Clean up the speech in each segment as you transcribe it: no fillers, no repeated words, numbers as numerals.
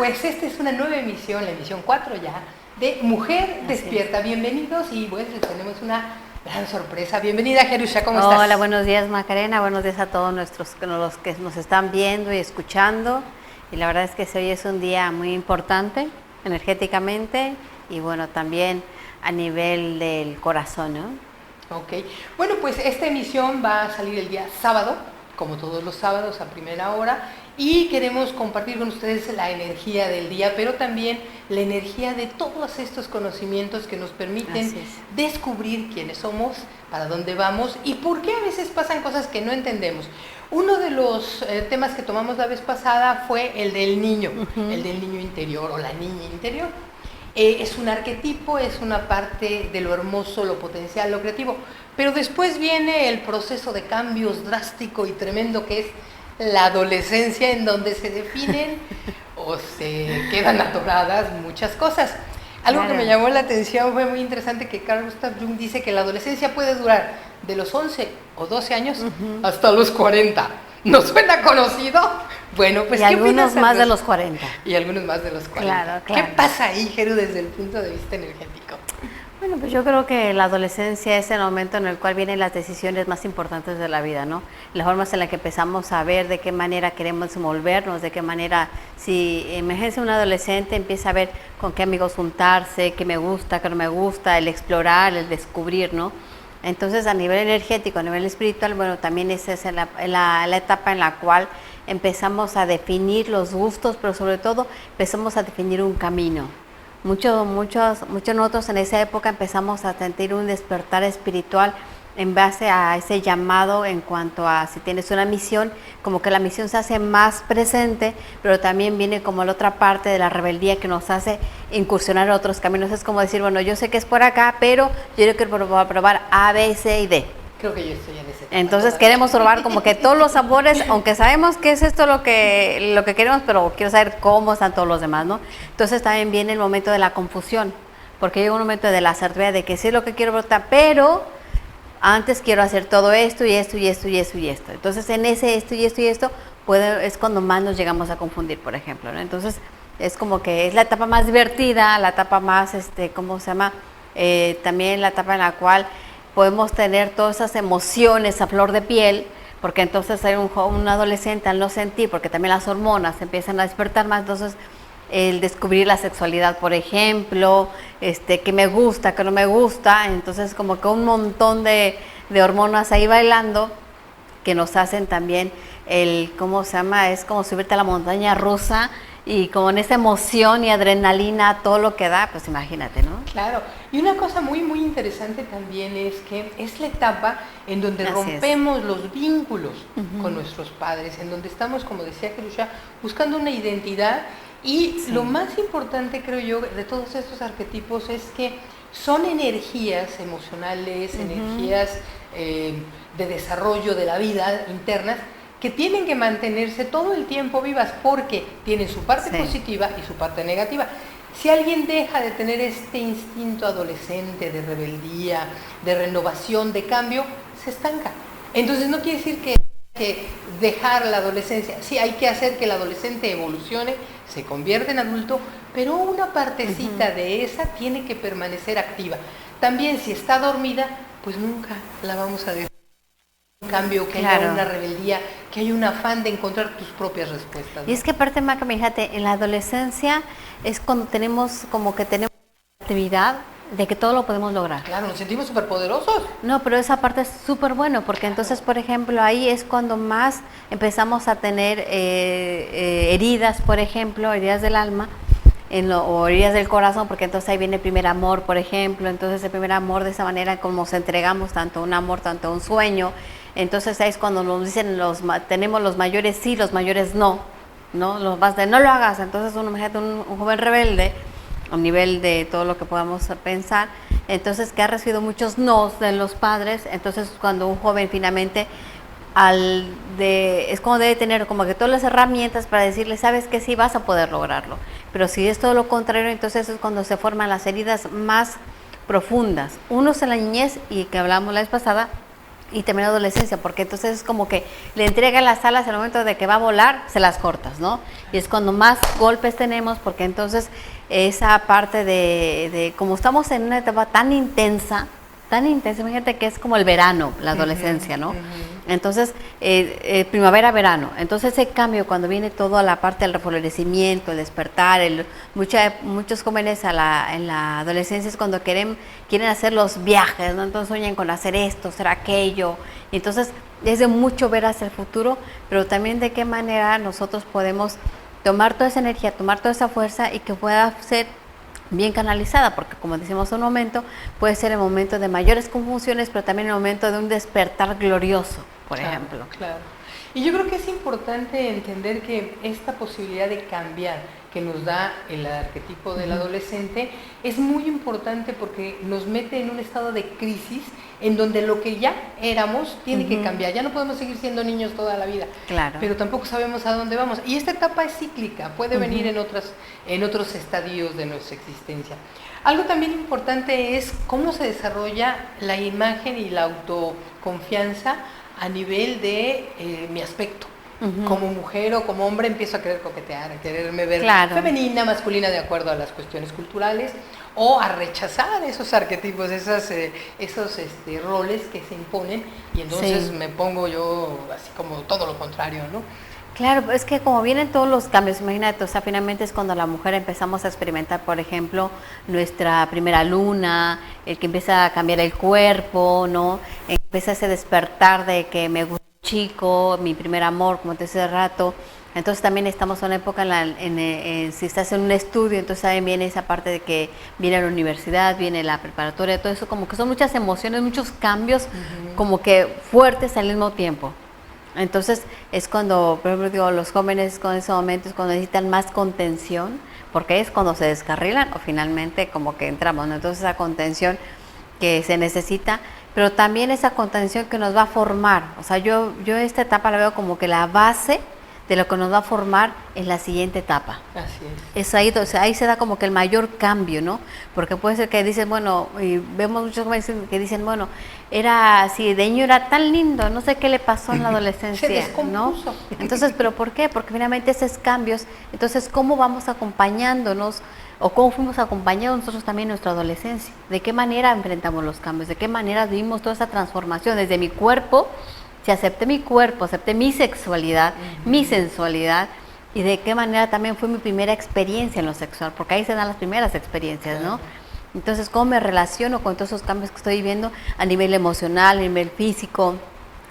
pues esta es una nueva emisión, la emisión 4 ya, de Mujer Despierta. Bienvenidos y pues tenemos una gran sorpresa. Bienvenida, Jerusha, ¿cómo estás? Hola, buenos días, Macarena, buenos días a todos los que nos están viendo y escuchando. Y la verdad es que hoy es un día muy importante energéticamente y bueno, también a nivel del corazón, ¿no? Ok, bueno, pues esta emisión va a salir el día sábado, como todos los sábados a primera hora, y queremos compartir con ustedes la energía del día, pero también la energía de todos estos conocimientos que nos permiten descubrir quiénes somos, para dónde vamos y por qué a veces pasan cosas que no entendemos. Uno de los temas que tomamos la vez pasada fue el del niño, el del niño interior o la niña interior. Es un arquetipo, es una parte de lo hermoso, lo potencial, lo creativo, pero después viene el proceso de cambios drástico y tremendo que es la adolescencia, en donde se definen o se quedan atoradas muchas cosas. Algo que me llamó la atención fue muy interesante que Carl Gustav Jung dice que la adolescencia puede durar de los 11 o 12 años hasta los 40. ¿No suena conocido? Bueno, pues y algunos más de los 40. Y algunos más de los 40. Claro. ¿Qué pasa ahí, Jeru, desde el punto de vista energético? Bueno, pues yo creo que la adolescencia es el momento en el cual vienen las decisiones más importantes de la vida, ¿no? Las formas en las que empezamos a ver de qué manera queremos envolvernos, de qué manera, si emerge un adolescente, empieza a ver con qué amigos juntarse, qué me gusta, qué no me gusta, el explorar, el descubrir, ¿no? Entonces, a nivel energético, a nivel espiritual, bueno, también esa es la etapa en la cual empezamos a definir los gustos, pero sobre todo empezamos a definir un camino. Muchos nosotros en esa época empezamos a sentir un despertar espiritual en base a ese llamado en cuanto a si tienes una misión, como que la misión se hace más presente, pero también viene como la otra parte de la rebeldía que nos hace incursionar en otros caminos. Es como decir, bueno, yo sé que es por acá, pero yo quiero probar A, B, C y D. Creo que yo estoy en ese tema. Entonces queremos probar como que todos los sabores, aunque sabemos que es esto lo que queremos, pero quiero saber cómo están todos los demás, ¿no? Entonces también viene el momento de la confusión, porque llega un momento de la certeza de que sí es lo que quiero votar, pero antes quiero hacer todo esto y esto y esto y esto y esto. Entonces en ese esto y esto y esto es cuando más nos llegamos a confundir, por ejemplo, ¿no? Entonces es como que es la etapa más divertida, la etapa más, ¿cómo se llama? También la etapa en la cual podemos tener todas esas emociones a flor de piel, porque entonces hay un adolescente al no sentir, porque también las hormonas empiezan a despertar más, entonces el descubrir la sexualidad, por ejemplo, que me gusta, que no me gusta, entonces como que un montón de hormonas ahí bailando que nos hacen también ¿cómo se llama? Es como subirte a la montaña rusa y con esa emoción y adrenalina, todo lo que da, pues imagínate, ¿no? Claro, y una cosa muy, muy interesante también es que es la etapa en donde rompemos los vínculos con nuestros padres, en donde estamos, como decía Jerusha, buscando una identidad y lo más importante, creo yo, de todos estos arquetipos es que son energías emocionales, energías de desarrollo de la vida internas, que tienen que mantenerse todo el tiempo vivas porque tienen su parte positiva y su parte negativa. Si alguien deja de tener este instinto adolescente de rebeldía, de renovación, de cambio, se estanca. Entonces no quiere decir que dejar la adolescencia, sí hay que hacer que el adolescente evolucione, se convierta en adulto, pero una partecita de esa tiene que permanecer activa. También si está dormida, pues nunca la vamos a dejar. Un cambio, que haya una rebeldía, que haya un afán de encontrar tus propias respuestas, ¿no? Y es que aparte, Maca, fíjate, en la adolescencia es cuando tenemos actividad de que todo lo podemos lograr. Claro, nos sentimos súper poderosos. No, pero esa parte es súper bueno, porque entonces, por ejemplo, ahí es cuando más empezamos a tener heridas, por ejemplo, heridas del alma, o heridas del corazón, porque entonces ahí viene el primer amor, por ejemplo. Entonces el primer amor, de esa manera como nos entregamos tanto un amor, tanto un sueño. Entonces ahí es cuando nos dicen tenemos los mayores sí, los mayores no los más de no lo hagas. Entonces imagínate un joven rebelde a nivel de todo lo que podamos pensar, entonces que ha recibido muchos nos de los padres. Entonces cuando un joven finalmente es como debe tener como que todas las herramientas para decirle, sabes que sí vas a poder lograrlo, pero si es todo lo contrario, entonces es cuando se forman las heridas más profundas. Uno es en la niñez, y que hablamos la vez pasada, y también la adolescencia, porque entonces es como que le entrega las alas al momento de que va a volar, se las cortas, ¿no? Y es cuando más golpes tenemos, porque entonces esa parte de como estamos en una etapa tan intensa, imagínate que es como el verano, la adolescencia, ¿no? Entonces, primavera, verano. Entonces ese cambio cuando viene toda la parte del reflorecimiento, el despertar, muchos jóvenes en la adolescencia es cuando quieren hacer los viajes, ¿no? Entonces sueñan con hacer esto, hacer aquello. Y entonces es de mucho ver hacia el futuro, pero también de qué manera nosotros podemos tomar toda esa energía, tomar toda esa fuerza y que pueda ser bien canalizada, porque como decimos en un momento, puede ser el momento de mayores confusiones, pero también el momento de un despertar glorioso, por ejemplo. Claro. Y yo creo que es importante entender que esta posibilidad de cambiar que nos da el arquetipo del adolescente es muy importante porque nos mete en un estado de crisis en donde lo que ya éramos tiene que cambiar. Ya no podemos seguir siendo niños toda la vida, claro, pero tampoco sabemos a dónde vamos. Y esta etapa es cíclica, puede venir en otros estadios de nuestra existencia. Algo también importante es cómo se desarrolla la imagen y la autoconfianza a nivel de mi aspecto. Como mujer o como hombre empiezo a querer coquetear, a quererme ver femenina, masculina de acuerdo a las cuestiones culturales, o a rechazar esos arquetipos, esos roles que se imponen, y entonces me pongo yo así como todo lo contrario, ¿no? Claro, es que como vienen todos los cambios, imagínate, o sea, finalmente es cuando la mujer empezamos a experimentar, por ejemplo, nuestra primera luna, el que empieza a cambiar el cuerpo, ¿no? Empieza ese despertar de que me gusta chico, mi primer amor, como te decía hace rato. Entonces también estamos en una época, si estás en un estudio, entonces también viene esa parte de que viene la universidad, viene la preparatoria, todo eso, como que son muchas emociones, muchos cambios, como que fuertes al mismo tiempo. Entonces es cuando, por ejemplo, digo, los jóvenes con ese momento es cuando necesitan más contención, porque es cuando se descarrilan o finalmente como que entramos, ¿no? Entonces esa contención que se necesita, pero también esa contención que nos va a formar. O sea, yo esta etapa la veo como que la base de lo que nos va a formar en la siguiente etapa. Así es. Es ahí, o sea, ahí se da como que el mayor cambio, ¿no? Porque puede ser que dicen, bueno, y vemos muchos jóvenes que dicen, bueno, era así, de niño era tan lindo, no sé qué le pasó en la adolescencia, se descompuso, ¿no? Entonces, ¿pero por qué? Porque finalmente esos cambios, entonces, ¿cómo vamos acompañándonos o cómo fuimos acompañados nosotros también en nuestra adolescencia? ¿De qué manera enfrentamos los cambios? ¿De qué manera vivimos toda esa transformación desde mi cuerpo? Si acepté mi cuerpo, acepté mi sexualidad, mi sensualidad, y de qué manera también fue mi primera experiencia en lo sexual, porque ahí se dan las primeras experiencias, ¿no? Entonces, ¿cómo me relaciono con todos esos cambios que estoy viviendo a nivel emocional, a nivel físico,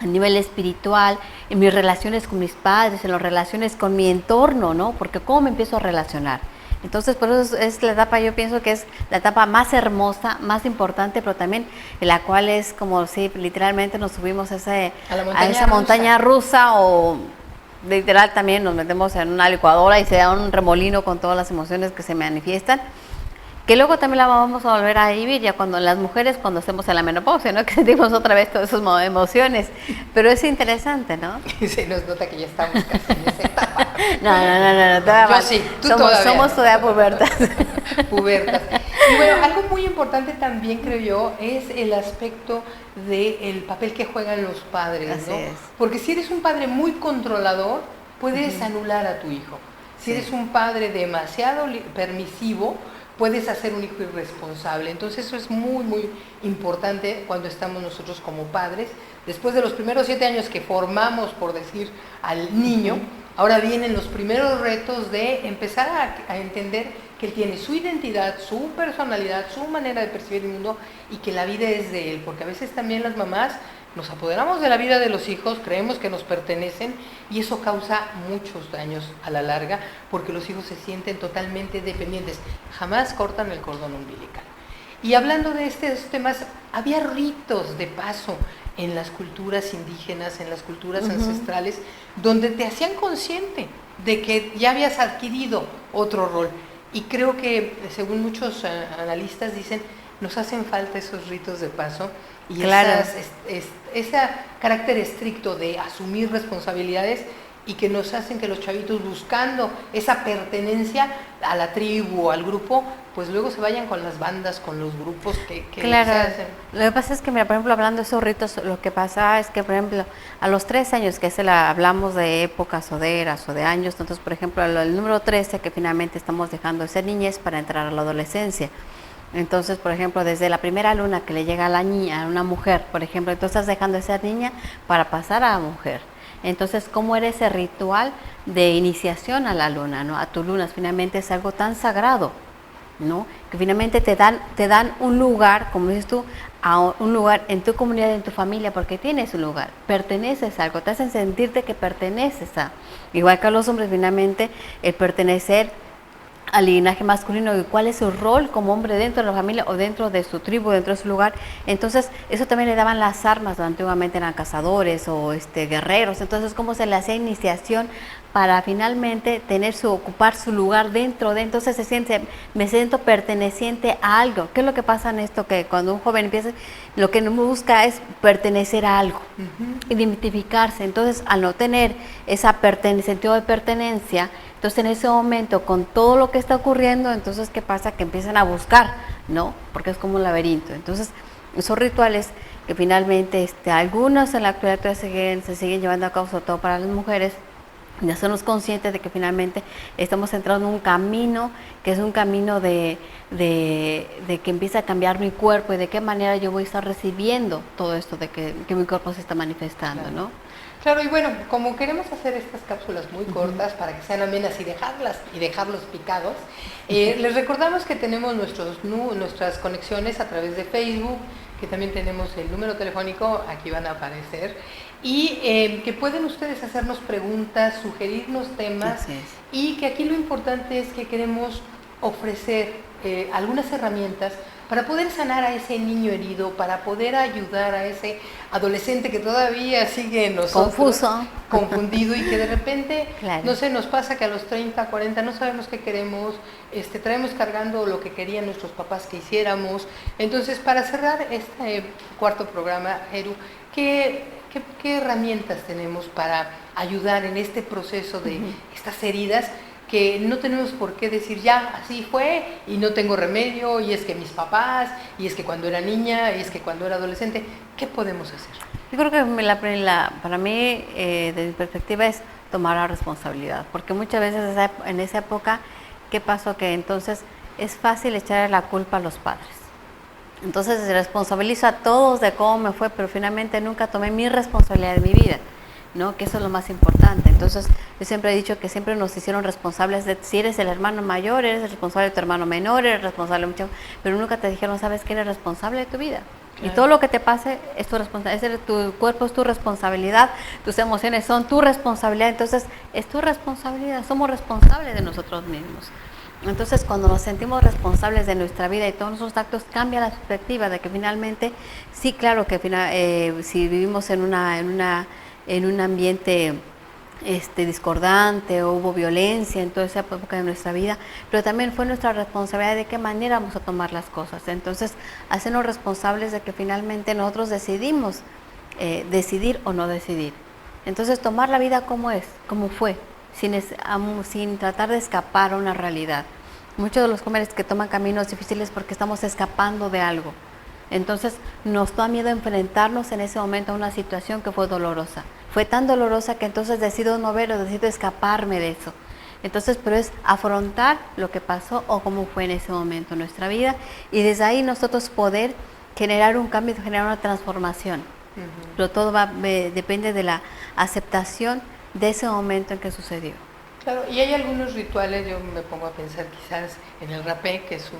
a nivel espiritual, en mis relaciones con mis padres, en las relaciones con mi entorno, ¿no? Porque ¿cómo me empiezo a relacionar? Entonces, por eso es la etapa, yo pienso que es la etapa más hermosa, más importante, pero también en la cual es como si literalmente nos subimos a esa montaña rusa, o literal también nos metemos en una licuadora y se da un remolino con todas las emociones que se manifiestan, que luego también la vamos a volver a vivir ya cuando las mujeres, cuando estemos en la menopausia, ¿no? Que sentimos otra vez todas esas emociones, pero es interesante, ¿no? Se nos nota que ya estamos casi en esa etapa. No, yo sí, tú todavía. Somos todavía pubertas. Pubertas. Y bueno, algo muy importante también, creo yo, es el aspecto del papel que juegan los padres, Así ¿no? es. Porque si eres un padre muy controlador, puedes anular a tu hijo. Si eres un padre demasiado permisivo, puedes hacer un hijo irresponsable. Entonces eso es muy, muy importante cuando estamos nosotros como padres. Después de los primeros 7 años que formamos, por decir, al niño, ahora vienen los primeros retos de empezar a entender que él tiene su identidad, su personalidad, su manera de percibir el mundo y que la vida es de él. Porque a veces también las mamás nos apoderamos de la vida de los hijos, creemos que nos pertenecen y eso causa muchos daños a la larga porque los hijos se sienten totalmente dependientes, jamás cortan el cordón umbilical. Y hablando de estos temas, había ritos de paso en las culturas indígenas, en las culturas ancestrales, donde te hacían consciente de que ya habías adquirido otro rol. Y creo que, según muchos analistas dicen, nos hacen falta esos ritos de paso y ese carácter estricto de asumir responsabilidades y que nos hacen que los chavitos, buscando esa pertenencia a la tribu o al grupo, pues luego se vayan con las bandas, con los grupos que claro, se hacen. Lo que pasa es que, mira, por ejemplo, hablando de esos ritos, lo que pasa es que, por ejemplo, a los 3 años, que hablamos de épocas o de eras o de años, entonces, por ejemplo, el número 13, que finalmente estamos dejando de ser niñez para entrar a la adolescencia. Entonces, por ejemplo, desde la primera luna que le llega a la niña, a una mujer, por ejemplo, entonces estás dejando de ser niña para pasar a mujer. Entonces, ¿cómo era ese ritual de iniciación a la luna, ¿no? A tu luna? Finalmente es algo tan sagrado, ¿no? Que finalmente te dan un lugar, como dices tú, a un lugar en tu comunidad, en tu familia, porque tienes un lugar, perteneces a algo, te hacen sentirte que perteneces a. Igual que a los hombres, finalmente, el pertenecer al linaje masculino y cuál es su rol como hombre dentro de la familia o dentro de su tribu, dentro de su lugar. Entonces, eso también le daban las armas, antiguamente eran cazadores o guerreros. Entonces, cómo se le hacía iniciación para finalmente ocupar su lugar dentro de, entonces me siento perteneciente a algo. ¿Qué es lo que pasa en esto? Que cuando un joven empieza, lo que busca es pertenecer a algo, identificarse. Entonces, al no tener esa sentido de pertenencia, entonces en ese momento, con todo lo que está ocurriendo, entonces ¿qué pasa? Que empiezan a buscar, ¿no? Porque es como un laberinto. Entonces, esos rituales que finalmente, algunos en la actualidad se siguen llevando a cabo, sobre todo para las mujeres, de hacernos conscientes de que finalmente estamos entrando en un camino que es un camino de que empieza a cambiar mi cuerpo y de qué manera yo voy a estar recibiendo todo esto de que mi cuerpo se está manifestando, claro, ¿no? Claro, y bueno, como queremos hacer estas cápsulas muy cortas para que sean amenas y dejarlos picados, les recordamos que tenemos nuestras conexiones a través de Facebook, que también tenemos el número telefónico, aquí van a aparecer, y que pueden ustedes hacernos preguntas, sugerirnos temas, y que aquí lo importante es que queremos ofrecer algunas herramientas para poder sanar a ese niño herido, para poder ayudar a ese adolescente que todavía sigue en nosotros, confundido, y que de repente, claro, no sé, nos pasa que a los 30, 40 no sabemos qué queremos, traemos cargando lo que querían nuestros papás que hiciéramos. Entonces, para cerrar este cuarto programa, Heru, ¿qué herramientas tenemos para ayudar en este proceso de estas heridas? Que no tenemos por qué decir ya, así fue y no tengo remedio, y es que mis papás, y es que cuando era niña, y es que cuando era adolescente. ¿Qué podemos hacer? Yo creo que para mí, de mi perspectiva, es tomar la responsabilidad, porque muchas veces en esa época, ¿qué pasó? Que entonces es fácil echarle la culpa a los padres. Entonces se responsabiliza a todos de cómo me fue, pero finalmente nunca tomé mi responsabilidad de mi vida, ¿no? Que eso es lo más importante. Entonces, yo siempre he dicho que siempre nos hicieron responsables de, si eres el hermano mayor, eres el responsable de tu hermano menor, eres responsable de mucho, pero nunca te dijeron, ¿sabes que eres responsable de tu vida? Claro. Y todo lo que te pase es tu responsabilidad, tu cuerpo es tu responsabilidad, tus emociones son tu responsabilidad, entonces es tu responsabilidad, somos responsables de nosotros mismos. Entonces, cuando nos sentimos responsables de nuestra vida y todos nuestros actos, cambia la perspectiva de que finalmente, sí, claro que si vivimos en un ambiente discordante, o hubo violencia en toda esa época de nuestra vida, pero también fue nuestra responsabilidad de qué manera vamos a tomar las cosas. Entonces, hacernos responsables de que finalmente nosotros decidimos decidir o no decidir. Entonces, tomar la vida como es, como fue, sin tratar de escapar a una realidad. Muchos de los jóvenes que toman caminos difíciles porque estamos escapando de algo. Entonces nos da miedo enfrentarnos en ese momento a una situación que fue dolorosa. Fue tan dolorosa que entonces decido no verlo, decido escaparme de eso. Entonces, pero es afrontar lo que pasó o cómo fue en ese momento en nuestra vida, y desde ahí nosotros poder generar un cambio, generar una transformación. Pero todo depende de la aceptación de ese momento en que sucedió. Claro, y hay algunos rituales, yo me pongo a pensar quizás en el rapé, que es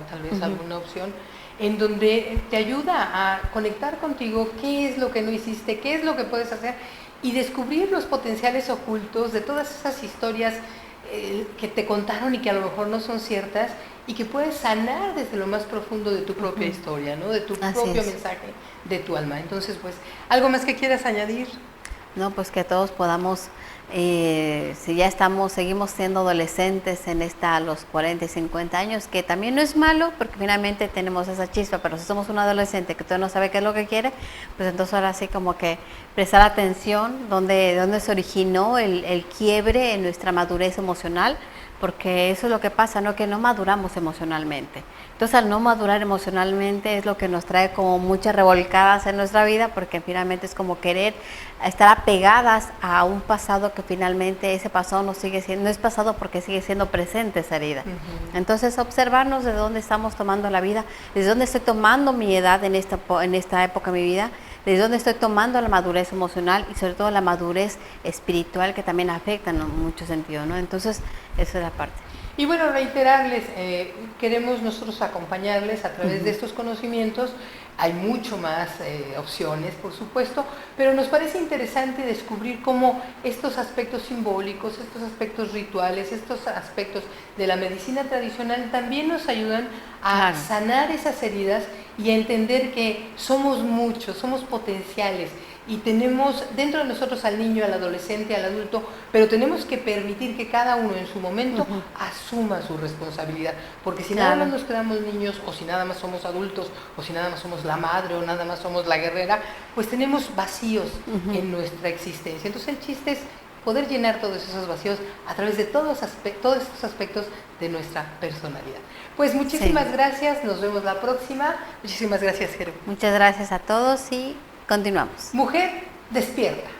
tal vez alguna opción, en donde te ayuda a conectar contigo, qué es lo que no hiciste, qué es lo que puedes hacer, y descubrir los potenciales ocultos de todas esas historias que te contaron y que a lo mejor no son ciertas, y que puedes sanar desde lo más profundo de tu propia historia, ¿no? De tu propio mensaje, de tu alma. Entonces, pues, ¿algo más que quieras añadir? No, pues que todos podamos, si ya seguimos siendo adolescentes en a los 40 y 50 años, que también no es malo, porque finalmente tenemos esa chispa, pero si somos un adolescente que todavía no sabe qué es lo que quiere, pues entonces ahora sí como que prestar atención dónde se originó el quiebre en nuestra madurez emocional, porque eso es lo que pasa, ¿no? Que no maduramos emocionalmente. Entonces, al no madurar emocionalmente es lo que nos trae como muchas revolcadas en nuestra vida, porque finalmente es como querer estar apegadas a un pasado que finalmente ese pasado no es pasado porque sigue siendo presente esa herida. Entonces, observarnos de dónde estamos tomando la vida, desde dónde estoy tomando mi edad en esta época de mi vida, desde dónde estoy tomando la madurez emocional y sobre todo la madurez espiritual, que también afecta en muchos sentidos, ¿no? Entonces, esa es la parte. Y bueno, reiterarles, queremos nosotros acompañarles a través de estos conocimientos. Hay mucho más opciones, por supuesto, pero nos parece interesante descubrir cómo estos aspectos simbólicos, estos aspectos rituales, estos aspectos de la medicina tradicional también nos ayudan a sanar esas heridas y a entender que somos muchos, somos potenciales. Y tenemos dentro de nosotros al niño, al adolescente, al adulto, pero tenemos que permitir que cada uno en su momento asuma su responsabilidad, porque si nada más nos quedamos niños, o si nada más somos adultos, o si nada más somos la madre, o nada más somos la guerrera, pues tenemos vacíos en nuestra existencia. Entonces el chiste es poder llenar todos esos vacíos a través de todos estos aspectos de nuestra personalidad. Pues muchísimas gracias, nos vemos la próxima. Muchísimas gracias, Jero. Muchas gracias a todos y continuamos. Mujer, despierta.